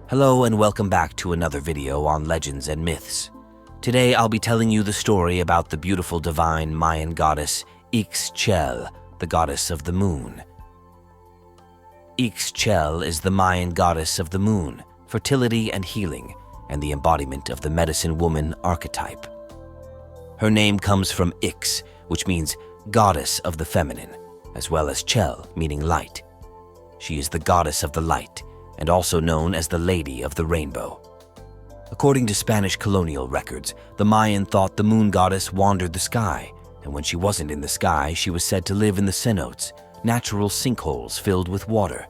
Hello and welcome back to another video on legends and myths. Today I'll be telling you the story about the beautiful divine Mayan goddess Ix Chel, the goddess of the moon. Ix Chel is the Mayan goddess of the moon, fertility and healing, and the embodiment of the medicine woman archetype. Her name comes from Ix, which means goddess of the feminine, as well as Chel, meaning light. She is the goddess of the light, and also known as the Lady of the Rainbow. According to Spanish colonial records, the Mayan thought the moon goddess wandered the sky, and when she wasn't in the sky, she was said to live in the cenotes, natural sinkholes filled with water.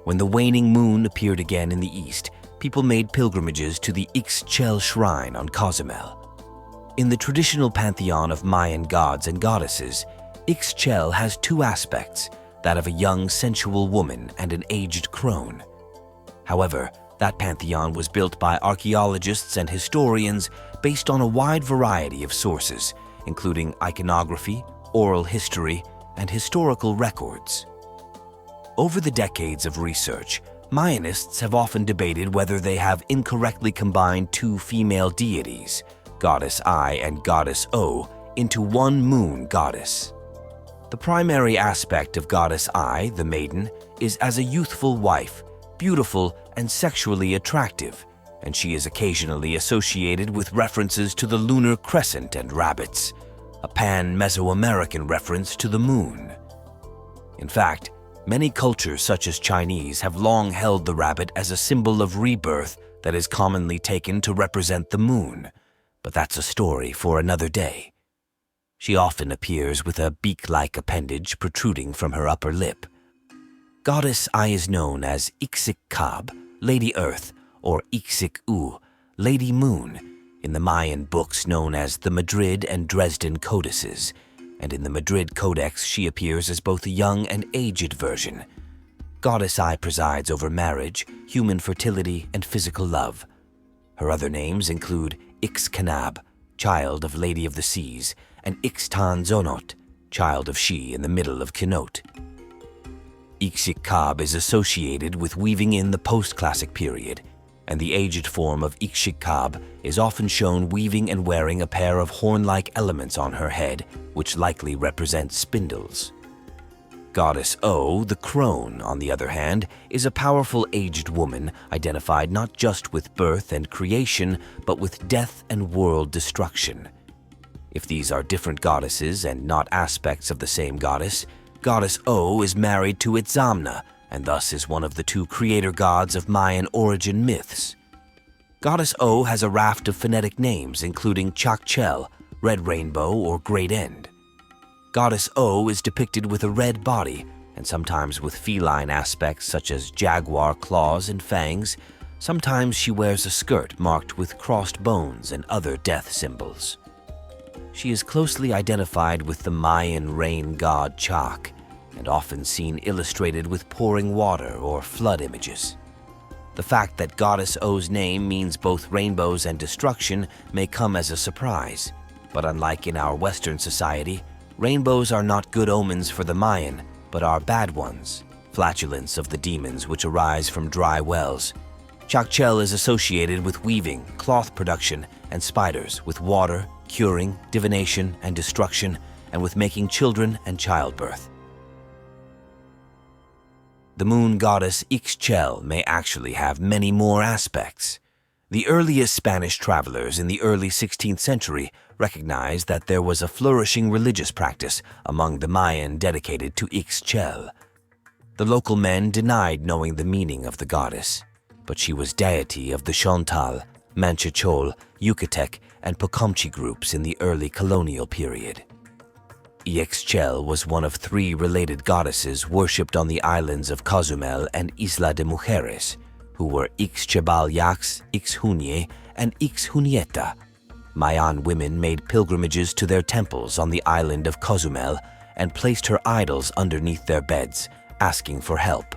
When the waning moon appeared again in the east, people made pilgrimages to the Ix Chel shrine on Cozumel. In the traditional pantheon of Mayan gods and goddesses, Ix Chel has two aspects, that of a young sensual woman and an aged crone. However, that pantheon was built by archaeologists and historians based on a wide variety of sources, including iconography, oral history, and historical records. Over the decades of research, Mayanists have often debated whether they have incorrectly combined two female deities, Goddess I and Goddess O, into one moon goddess. The primary aspect of Goddess I, the maiden, is as a youthful wife, beautiful and sexually attractive, and she is occasionally associated with references to the lunar crescent and rabbits, a pan-Mesoamerican reference to the moon. In fact, many cultures such as Chinese have long held the rabbit as a symbol of rebirth that is commonly taken to represent the moon, but that's a story for another day. She often appears with a beak-like appendage protruding from her upper lip. Goddess I is known as Ix Chel, Lady Earth, or Ix Chel, Lady Moon, in the Mayan books known as the Madrid and Dresden Codices, and in the Madrid Codex she appears as both a young and aged version. Goddess I presides over marriage, human fertility, and physical love. Her other names include Ix Chel, child of Lady of the Seas, and Ixtan Zonot, child of She in the middle of Kinot. Ix Chel is associated with weaving in the post-classic period, and the aged form of Ix Chel is often shown weaving and wearing a pair of horn-like elements on her head, which likely represent spindles. Goddess O, the crone, on the other hand, is a powerful aged woman identified not just with birth and creation, but with death and world destruction. If these are different goddesses and not aspects of the same goddess, Goddess O is married to Itzamna, and thus is one of the two creator gods of Mayan origin myths. Goddess O has a raft of phonetic names including Ix Chel, Red Rainbow, or Great End. Goddess O is depicted with a red body, and sometimes with feline aspects such as jaguar claws and fangs. Sometimes she wears a skirt marked with crossed bones and other death symbols. She is closely identified with the Mayan rain god Chak, and often seen illustrated with pouring water or flood images. The fact that Goddess O's name means both rainbows and destruction may come as a surprise, but unlike in our Western society, rainbows are not good omens for the Mayan, but are bad ones, flatulence of the demons which arise from dry wells. Ix Chel is associated with weaving, cloth production, and spiders, with water, curing, divination, and destruction, and with making children and childbirth. The moon goddess Ix Chel may actually have many more aspects. The earliest Spanish travelers in the early 16th century recognized that there was a flourishing religious practice among the Mayan dedicated to Ix Chel. The local men denied knowing the meaning of the goddess, but she was deity of the Chontal, Manchachol, Yucatec, and Pocomchi groups in the early colonial period. Ix Chel was one of three related goddesses worshipped on the islands of Cozumel and Isla de Mujeres, who were Ix Chebal Yax, Ix Junye, and Ix Junieta. Mayan women made pilgrimages to their temples on the island of Cozumel and placed her idols underneath their beds, asking for help.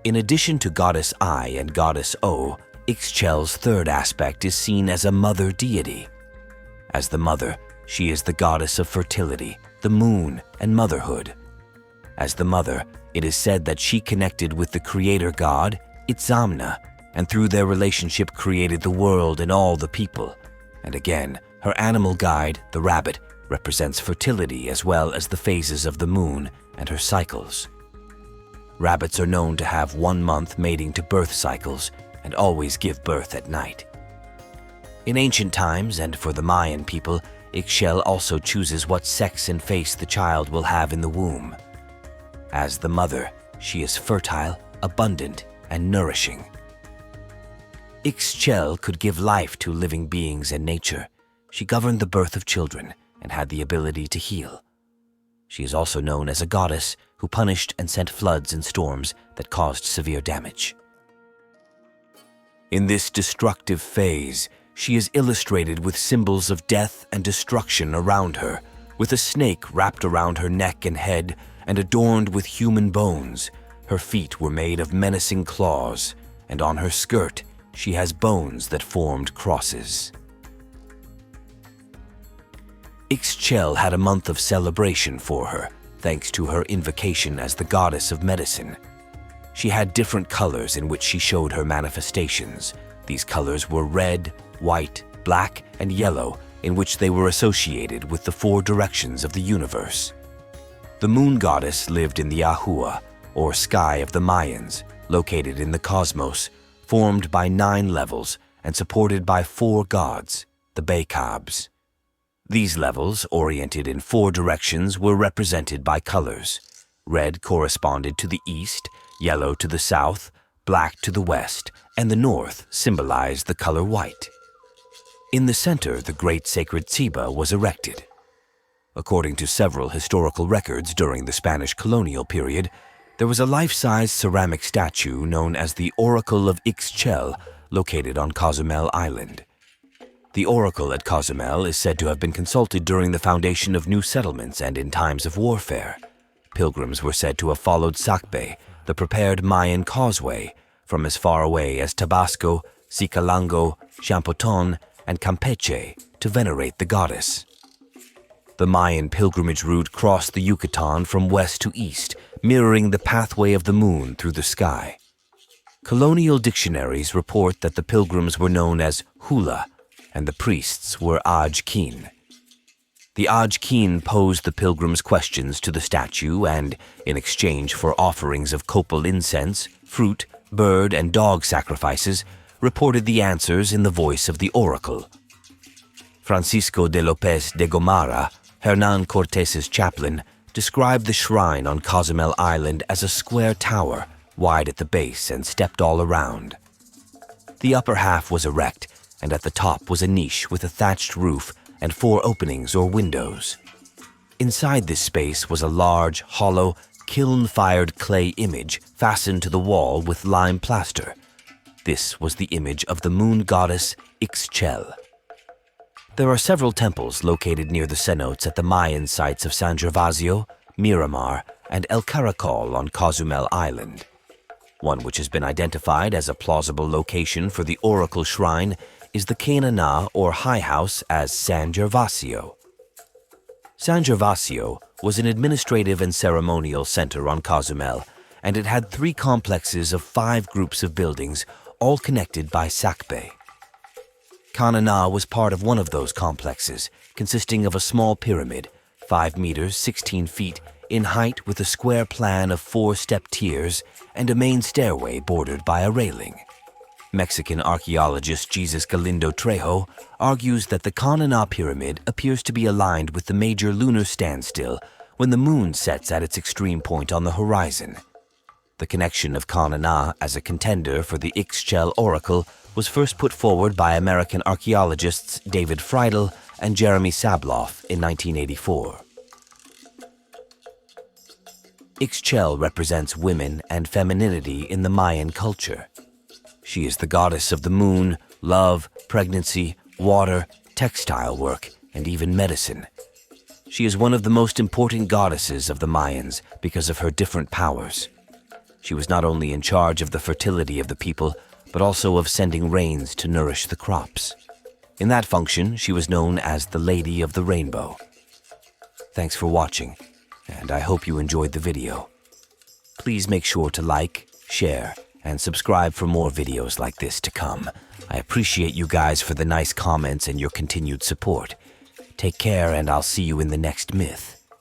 In addition to Goddess I and Goddess O, Ix Chel's third aspect is seen as a mother deity. As the mother, she is the goddess of fertility, the moon, and motherhood. As the mother, it is said that she connected with the creator god, Itzamna, and through their relationship created the world and all the people. And again, her animal guide, the rabbit, represents fertility as well as the phases of the moon and her cycles. Rabbits are known to have 1 month mating to birth cycles and always give birth at night. In ancient times, and for the Mayan people, Ix Chel also chooses what sex and face the child will have in the womb. As the mother, she is fertile, abundant, and nourishing. Ix Chel could give life to living beings and nature. She governed the birth of children and had the ability to heal. She is also known as a goddess who punished and sent floods and storms that caused severe damage. In this destructive phase, she is illustrated with symbols of death and destruction around her, with a snake wrapped around her neck and head and adorned with human bones. Her feet were made of menacing claws, and on her skirt she has bones that formed crosses. Ix Chel had a month of celebration for her, thanks to her invocation as the goddess of medicine. She had different colors in which she showed her manifestations. These colors were red, white, black, and yellow, in which they were associated with the 4 directions of the universe. The moon goddess lived in the Ahua, or sky of the Mayans, located in the cosmos, formed by 9 levels and supported by 4 gods, the Baykabs. These levels, oriented in 4 directions, were represented by colors. Red corresponded to the east, yellow to the south, black to the west, and the north symbolized the color white. In the center, the great sacred Tsiba was erected. According to several historical records during the Spanish colonial period, there was a life-size ceramic statue known as the Oracle of Ix Chel, located on Cozumel Island. The oracle at Cozumel is said to have been consulted during the foundation of new settlements and in times of warfare. Pilgrims were said to have followed Sacbe, the prepared Mayan causeway, from as far away as Tabasco, Sicalango, Champoton, and Campeche to venerate the goddess. The Mayan pilgrimage route crossed the Yucatan from west to east, mirroring the pathway of the moon through the sky. Colonial dictionaries report that the pilgrims were known as hula, and the priests were Ajkin. The Ajkin posed the pilgrims' questions to the statue and, in exchange for offerings of copal incense, fruit, bird, and dog sacrifices, reported the answers in the voice of the oracle. Francisco de López de Gomara, Hernán Cortés's chaplain, described the shrine on Cozumel Island as a square tower, wide at the base and stepped all around. The upper half was erect, and at the top was a niche with a thatched roof and 4 openings or windows. Inside this space was a large, hollow, kiln-fired clay image fastened to the wall with lime plaster. This was the image of the moon goddess Ix Chel. There are several temples located near the cenotes at the Mayan sites of San Gervasio, Miramar, and El Caracol on Cozumel Island. One which has been identified as a plausible location for the oracle shrine is the Canana or High House as San Gervasio. San Gervasio was an administrative and ceremonial center on Cozumel, and it had 3 complexes of 5 groups of buildings, all connected by Sacbe. Canana was part of one of those complexes, consisting of a small pyramid, 5 meters, 16 feet, in height with a square plan of 4-step tiers and a main stairway bordered by a railing. Mexican archaeologist Jesus Galindo Trejo argues that the Canana pyramid appears to be aligned with the major lunar standstill when the moon sets at its extreme point on the horizon. The connection of Canana as a contender for the Ix Chel oracle was first put forward by American archaeologists David Friedel and Jeremy Sabloff in 1984. Ix Chel represents women and femininity in the Mayan culture. She is the goddess of the moon, love, pregnancy, water, textile work, and even medicine. She is one of the most important goddesses of the Mayans because of her different powers. She was not only in charge of the fertility of the people, but also of sending rains to nourish the crops. In that function, she was known as the Lady of the Rainbow. Thanks for watching, and I hope you enjoyed the video. Please make sure to like, share, and subscribe for more videos like this to come. I appreciate you guys for the nice comments and your continued support. Take care, and I'll see you in the next myth.